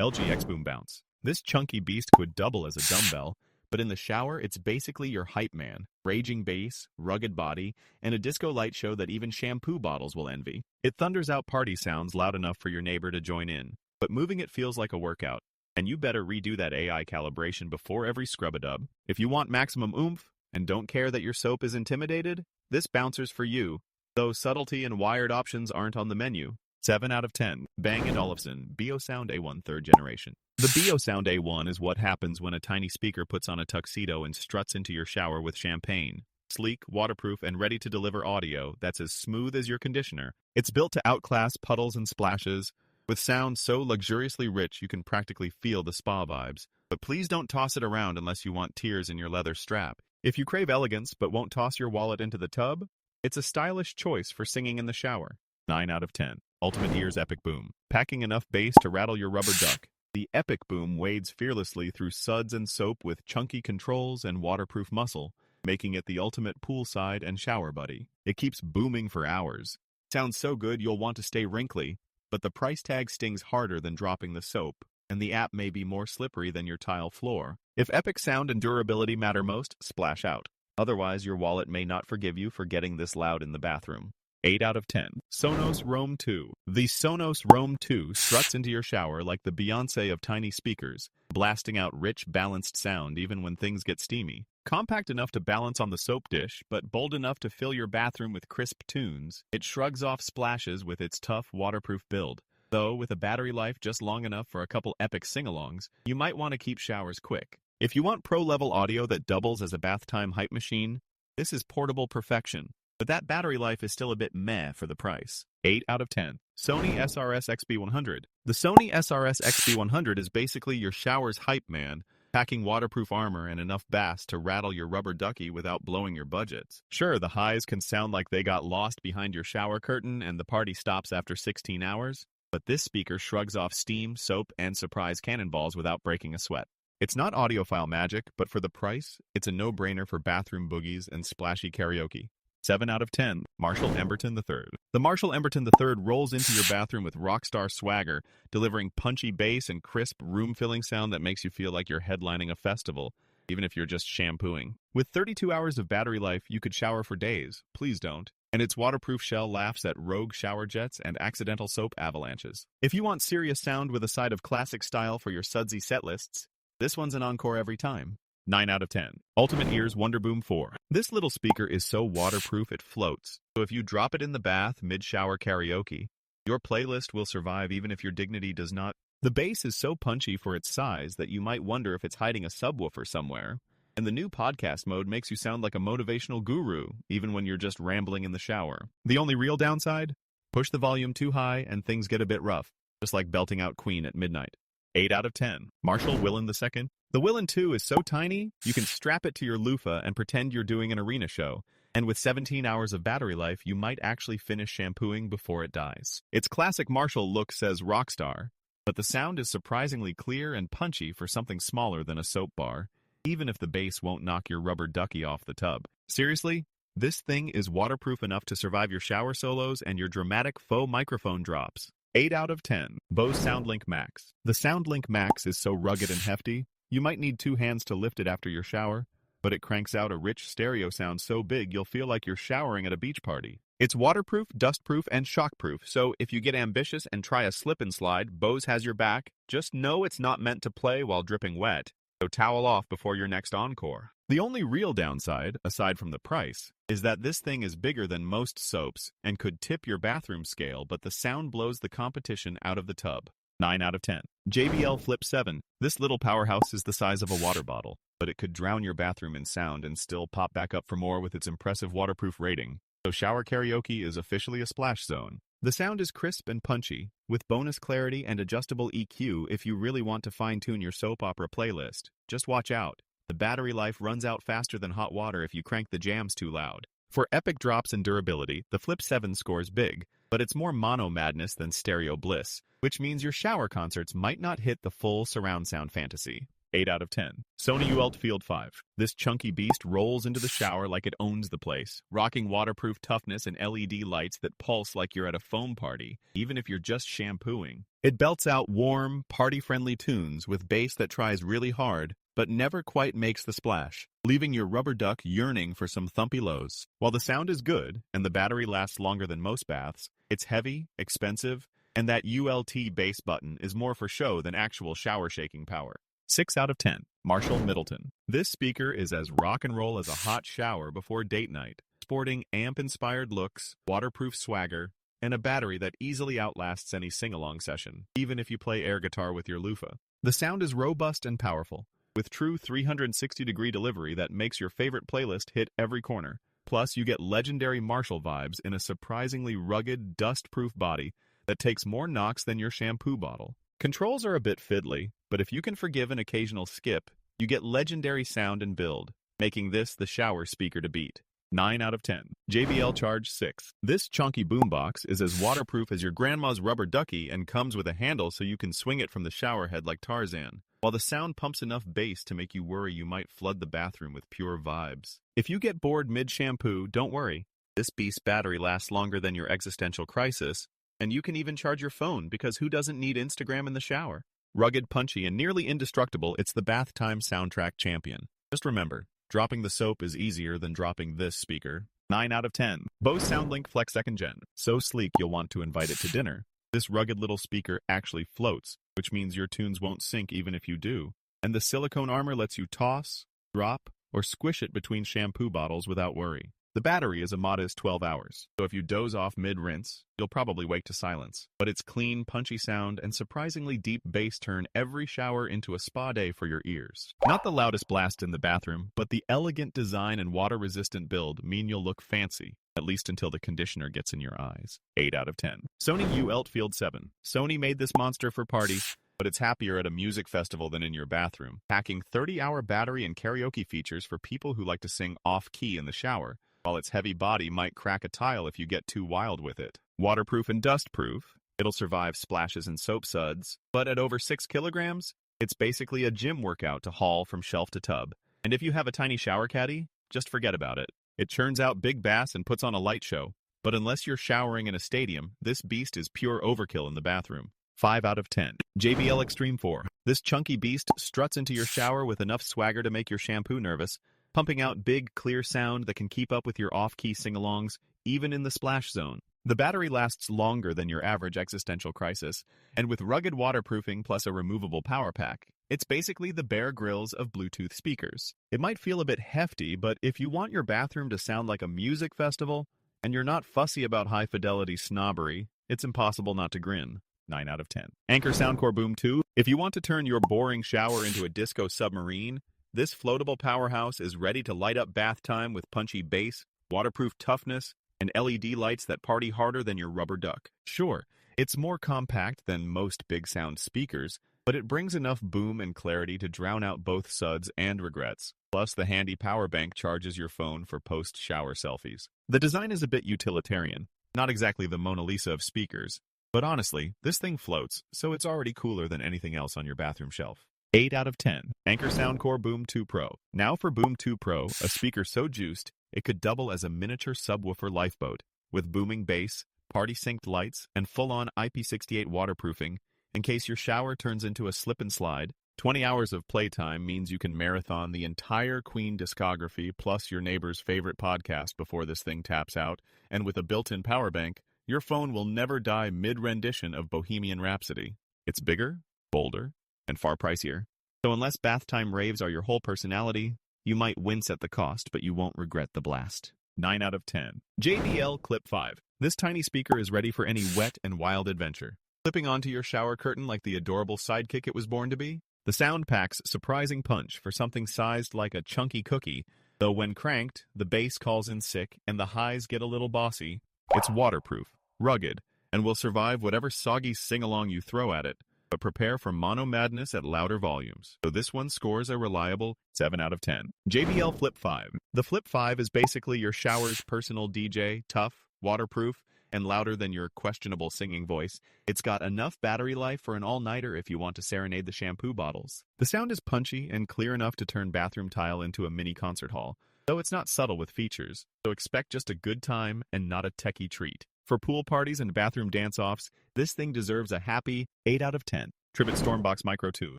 LG Xboom Bounce. This chunky beast could double as a dumbbell, but in the shower, it's basically your hype man. Raging bass, rugged body, and a disco light show that even shampoo bottles will envy. It thunders out party sounds loud enough for your neighbor to join in, but moving it feels like a workout. And you better redo that AI calibration before every scrub-a-dub. If you want maximum oomph, and don't care that your soap is intimidated, this bouncer's for you, though subtlety and wired options aren't on the menu. 7 out of 10. Bang Olufsen Beosound A1 3rd generation. The Beosound A1 is what happens when a tiny speaker puts on a tuxedo and struts into your shower with champagne. Sleek, waterproof, and ready to deliver audio that's as smooth as your conditioner. It's built to outclass puddles and splashes, with sound so luxuriously rich you can practically feel the spa vibes. But please don't toss it around unless you want tears in your leather strap. If you crave elegance but won't toss your wallet into the tub, it's a stylish choice for singing in the shower. 9 out of 10. Ultimate Ears EPICBOOM. Packing enough bass to rattle your rubber duck. The EPICBOOM wades fearlessly through suds and soap with chunky controls and waterproof muscle, making it the ultimate poolside and shower buddy. It keeps booming for hours. Sounds so good you'll want to stay wrinkly, but the price tag stings harder than dropping the soap, and the app may be more slippery than your tile floor. If epic sound and durability matter most, splash out. Otherwise, your wallet may not forgive you for getting this loud in the bathroom. 8 out of 10. Sonos Roam 2. The Sonos Roam 2 struts into your shower like the Beyoncé of tiny speakers, blasting out rich, balanced sound even when things get steamy. Compact enough to balance on the soap dish, but bold enough to fill your bathroom with crisp tunes, it shrugs off splashes with its tough, waterproof build. Though, with a battery life just long enough for a couple epic sing-alongs, you might want to keep showers quick. If you want pro-level audio that doubles as a bath time hype machine, this is portable perfection. But that battery life is still a bit meh for the price. 8 out of 10. Sony SRS XB100. The Sony SRS XB100 is basically your shower's hype man, packing waterproof armor and enough bass to rattle your rubber ducky without blowing your budgets. Sure, the highs can sound like they got lost behind your shower curtain and the party stops after 16 hours, but this speaker shrugs off steam, soap, and surprise cannonballs without breaking a sweat. It's not audiophile magic, but for the price, it's a no-brainer for bathroom boogies and splashy karaoke. 7 out of 10. Marshall Emberton III. The Marshall Emberton III rolls into your bathroom with rockstar swagger, delivering punchy bass and crisp, room-filling sound that makes you feel like you're headlining a festival, even if you're just shampooing. With 32 hours of battery life, you could shower for days. Please don't. And its waterproof shell laughs at rogue shower jets and accidental soap avalanches. If you want serious sound with a side of classic style for your sudsy set lists, this one's an encore every time. 9 out of 10. Ultimate Ears Wonderboom 4. This little speaker is so waterproof it floats, so if you drop it in the bath mid-shower karaoke, your playlist will survive even if your dignity does not. The bass is so punchy for its size that you might wonder if it's hiding a subwoofer somewhere, and the new podcast mode makes you sound like a motivational guru, even when you're just rambling in the shower. The only real downside? Push the volume too high and things get a bit rough, just like belting out Queen at midnight. 8 out of 10. Marshall Willen II. The Willen 2 is so tiny, you can strap it to your loofah and pretend you're doing an arena show. And with 17 hours of battery life, you might actually finish shampooing before it dies. Its classic Marshall look says rockstar, but the sound is surprisingly clear and punchy for something smaller than a soap bar, even if the bass won't knock your rubber ducky off the tub. Seriously, this thing is waterproof enough to survive your shower solos and your dramatic faux microphone drops. 8 out of 10. Bose SoundLink Max. The SoundLink Max is so rugged and hefty, you might need 2 hands to lift it after your shower, but it cranks out a rich stereo sound so big you'll feel like you're showering at a beach party. It's waterproof, dustproof, and shockproof, so if you get ambitious and try a slip and slide, Bose has your back. Just know it's not meant to play while dripping wet, so towel off before your next encore. The only real downside, aside from the price, is that this thing is bigger than most soaps and could tip your bathroom scale, but the sound blows the competition out of the tub. 9 out of 10. JBL Flip 7. This little powerhouse is the size of a water bottle, but it could drown your bathroom in sound and still pop back up for more with its impressive waterproof rating. So shower karaoke is officially a splash zone. The sound is crisp and punchy, with bonus clarity and adjustable EQ if you really want to fine-tune your soap opera playlist. Just watch out. The battery life runs out faster than hot water if you crank the jams too loud. For epic drops and durability, the Flip 7 scores big, but it's more mono madness than stereo bliss, which means your shower concerts might not hit the full surround sound fantasy. 8 out of 10. Sony ULT Field 5. This chunky beast rolls into the shower like it owns the place, rocking waterproof toughness and LED lights that pulse like you're at a foam party, even if you're just shampooing. It belts out warm, party-friendly tunes with bass that tries really hard, but never quite makes the splash, leaving your rubber duck yearning for some thumpy lows. While the sound is good, and the battery lasts longer than most baths, it's heavy, expensive, and that ULT bass button is more for show than actual shower-shaking power. 6 out of 10. Marshall Emberton. This speaker is as rock and roll as a hot shower before date night, sporting amp-inspired looks, waterproof swagger, and a battery that easily outlasts any sing-along session, even if you play air guitar with your loofah. The sound is robust and powerful, with true 360-degree delivery that makes your favorite playlist hit every corner. Plus, you get legendary Marshall vibes in a surprisingly rugged, dust-proof body that takes more knocks than your shampoo bottle. Controls are a bit fiddly, but if you can forgive an occasional skip, you get legendary sound and build, making this the shower speaker to beat. 9 out of 10. JBL Charge 6. This chunky boombox is as waterproof as your grandma's rubber ducky and comes with a handle so you can swing it from the shower head like Tarzan, while the sound pumps enough bass to make you worry you might flood the bathroom with pure vibes. If you get bored mid-shampoo, don't worry. This beast battery lasts longer than your existential crisis, and you can even charge your phone because who doesn't need Instagram in the shower? Rugged, punchy, and nearly indestructible, it's the bath time soundtrack champion. Just remember, dropping the soap is easier than dropping this speaker. 9 out of 10. Bose SoundLink Flex 2nd Gen. So sleek you'll want to invite it to dinner. This rugged little speaker actually floats, which means your tunes won't sink even if you do. And the silicone armor lets you toss, drop, or squish it between shampoo bottles without worry. The battery is a modest 12 hours, so if you doze off mid-rinse, you'll probably wake to silence. But its clean, punchy sound and surprisingly deep bass turn every shower into a spa day for your ears. Not the loudest blast in the bathroom, but the elegant design and water-resistant build mean you'll look fancy, at least until the conditioner gets in your eyes. 8 out of 10. Sony ULT Field 7. Sony made this monster for parties, but it's happier at a music festival than in your bathroom, packing 30-hour battery and karaoke features for people who like to sing off-key in the shower, while its heavy body might crack a tile if you get too wild with it. Waterproof and dust-proof, it'll survive splashes and soap suds, but at over 6 kilograms, it's basically a gym workout to haul from shelf to tub. And if you have a tiny shower caddy, just forget about it. It churns out big bass and puts on a light show, but unless you're showering in a stadium, this beast is pure overkill in the bathroom. 5 out of 10. JBL Xtreme 4. This chunky beast struts into your shower with enough swagger to make your shampoo nervous, pumping out big, clear sound that can keep up with your off-key sing-alongs, even in the splash zone. The battery lasts longer than your average existential crisis, and with rugged waterproofing plus a removable power pack, it's basically the Bear Grylls of Bluetooth speakers. It might feel a bit hefty, but if you want your bathroom to sound like a music festival, and you're not fussy about high-fidelity snobbery, it's impossible not to grin. 9 out of 10. Anker Soundcore Boom 2. If you want to turn your boring shower into a disco submarine, this floatable powerhouse is ready to light up bath time with punchy bass, waterproof toughness, and LED lights that party harder than your rubber duck. Sure, it's more compact than most big sound speakers, but it brings enough boom and clarity to drown out both suds and regrets. Plus, the handy power bank charges your phone for post-shower selfies. The design is a bit utilitarian, not exactly the Mona Lisa of speakers, but honestly, this thing floats, so it's already cooler than anything else on your bathroom shelf. 8 out of 10. Anker Soundcore Boom 2 Pro. Now for Boom 2 Pro, a speaker so juiced, it could double as a miniature subwoofer lifeboat, with booming bass, party-synced lights, and full-on IP68 waterproofing, in case your shower turns into a slip and slide. 20 hours of playtime means you can marathon the entire Queen discography plus your neighbor's favorite podcast before this thing taps out, and with a built-in power bank, your phone will never die mid-rendition of Bohemian Rhapsody. It's bigger, bolder, and far pricier. So unless bath time raves are your whole personality, you might wince at the cost, but you won't regret the blast. 9 out of 10. JBL Clip 5. This tiny speaker is ready for any wet and wild adventure. Clipping onto your shower curtain like the adorable sidekick it was born to be, the sound packs surprising punch for something sized like a chunky cookie, though when cranked, the bass calls in sick and the highs get a little bossy. It's waterproof, rugged, and will survive whatever soggy sing-along you throw at it, but prepare for mono madness at louder volumes. So this one scores a reliable 7 out of 10. JBL Flip 5. The Flip 5 is basically your shower's personal DJ, tough, waterproof, and louder than your questionable singing voice. It's got enough battery life for an all-nighter if you want to serenade the shampoo bottles. The sound is punchy and clear enough to turn bathroom tile into a mini concert hall, though it's not subtle with features, so expect just a good time and not a techie treat. For pool parties and bathroom dance-offs, this thing deserves a happy 8 out of 10. Tribit Stormbox Micro 2.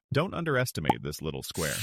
Don't underestimate this little square.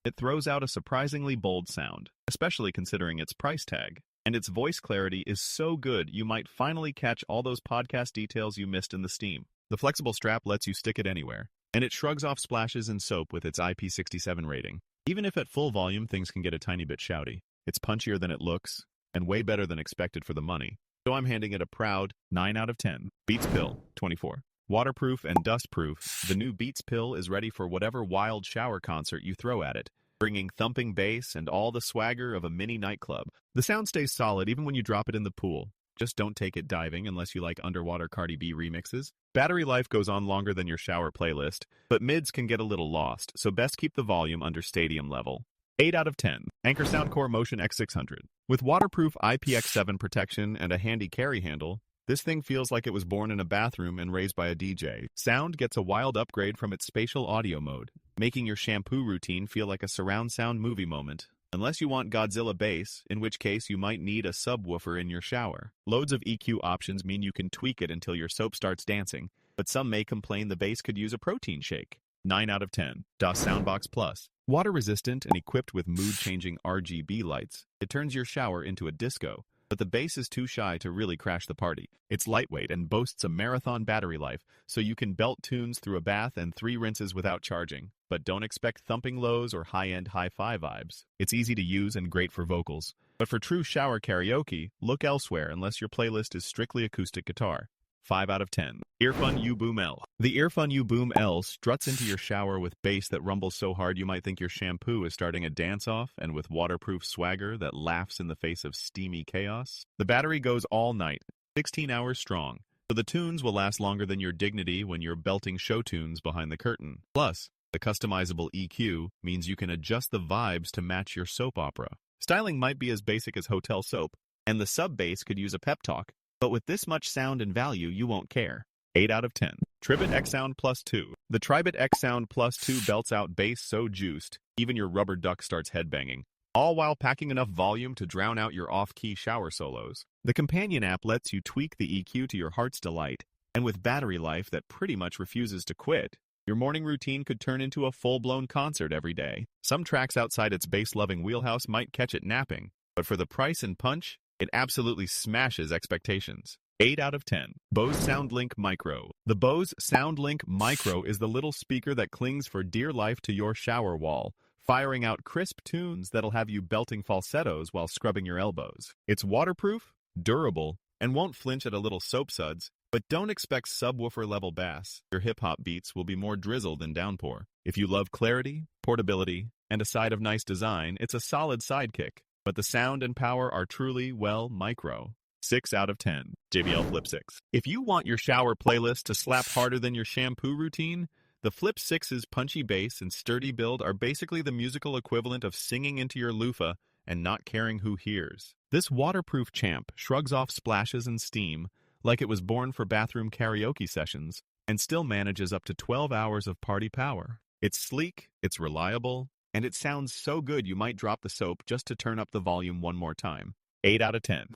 It throws out a surprisingly bold sound, especially considering its price tag. And its voice clarity is so good you might finally catch all those podcast details you missed in the Steam. The flexible strap lets you stick it anywhere, and it shrugs off splashes and soap with its IP67 rating. Even if at full volume things can get a tiny bit shouty, it's punchier than it looks, and way better than expected for the money. So I'm handing it a proud 9 out of 10. Beats Pill 24. Waterproof and dustproof, the new Beats Pill is ready for whatever wild shower concert you throw at it, bringing thumping bass and all the swagger of a mini nightclub. The sound stays solid even when you drop it in the pool. Just don't take it diving unless you like underwater Cardi B remixes. Battery life goes on longer than your shower playlist, but mids can get a little lost, so best keep the volume under stadium level. 8 out of 10. Anker Soundcore Motion X600. With waterproof IPX7 protection and a handy carry handle, this thing feels like it was born in a bathroom and raised by a DJ. Sound gets a wild upgrade from its spatial audio mode, making your shampoo routine feel like a surround sound movie moment. Unless you want Godzilla bass, in which case you might need a subwoofer in your shower. Loads of EQ options mean you can tweak it until your soap starts dancing, but some may complain the bass could use a protein shake. 9 out of 10. DOS Soundbox Plus. Water-resistant and equipped with mood-changing RGB lights, it turns your shower into a disco, but the bass is too shy to really crash the party. It's lightweight and boasts a marathon battery life, so you can belt tunes through a bath and 3 rinses without charging. But don't expect thumping lows or high-end hi-fi vibes. It's easy to use and great for vocals. But for true shower karaoke, look elsewhere unless your playlist is strictly acoustic guitar. 5 out of 10. Earfun U-Boom L. The Earfun U-Boom L struts into your shower with bass that rumbles so hard you might think your shampoo is starting a dance-off, and with waterproof swagger that laughs in the face of steamy chaos. The battery goes all night, 16 hours strong, so the tunes will last longer than your dignity when you're belting show tunes behind the curtain. Plus, the customizable EQ means you can adjust the vibes to match your soap opera. Styling might be as basic as hotel soap, and the sub-bass could use a pep talk. But with this much sound and value, you won't care. 8 out of 10. Tribit X Sound Plus 2. The Tribit X Sound Plus 2 belts out bass so juiced, even your rubber duck starts headbanging, all while packing enough volume to drown out your off-key shower solos. The companion app lets you tweak the EQ to your heart's delight, and with battery life that pretty much refuses to quit, your morning routine could turn into a full-blown concert every day. Some tracks outside its bass-loving wheelhouse might catch it napping, but for the price and punch, it absolutely smashes expectations. 8 out of 10. Bose SoundLink Micro. The Bose SoundLink Micro is the little speaker that clings for dear life to your shower wall, firing out crisp tunes that'll have you belting falsettos while scrubbing your elbows. It's waterproof, durable, and won't flinch at a little soap suds, but don't expect subwoofer-level bass. Your hip-hop beats will be more drizzle than downpour. If you love clarity, portability, and a side of nice design, it's a solid sidekick. But the sound and power are truly, well, micro. 6 out of 10. JBL Flip 6. If you want your shower playlist to slap harder than your shampoo routine, the Flip 6's punchy bass and sturdy build are basically the musical equivalent of singing into your loofah and not caring who hears. This waterproof champ shrugs off splashes and steam like it was born for bathroom karaoke sessions and still manages up to 12 hours of party power. It's sleek, it's reliable, and it sounds so good you might drop the soap just to turn up the volume one more time. 8 out of 10.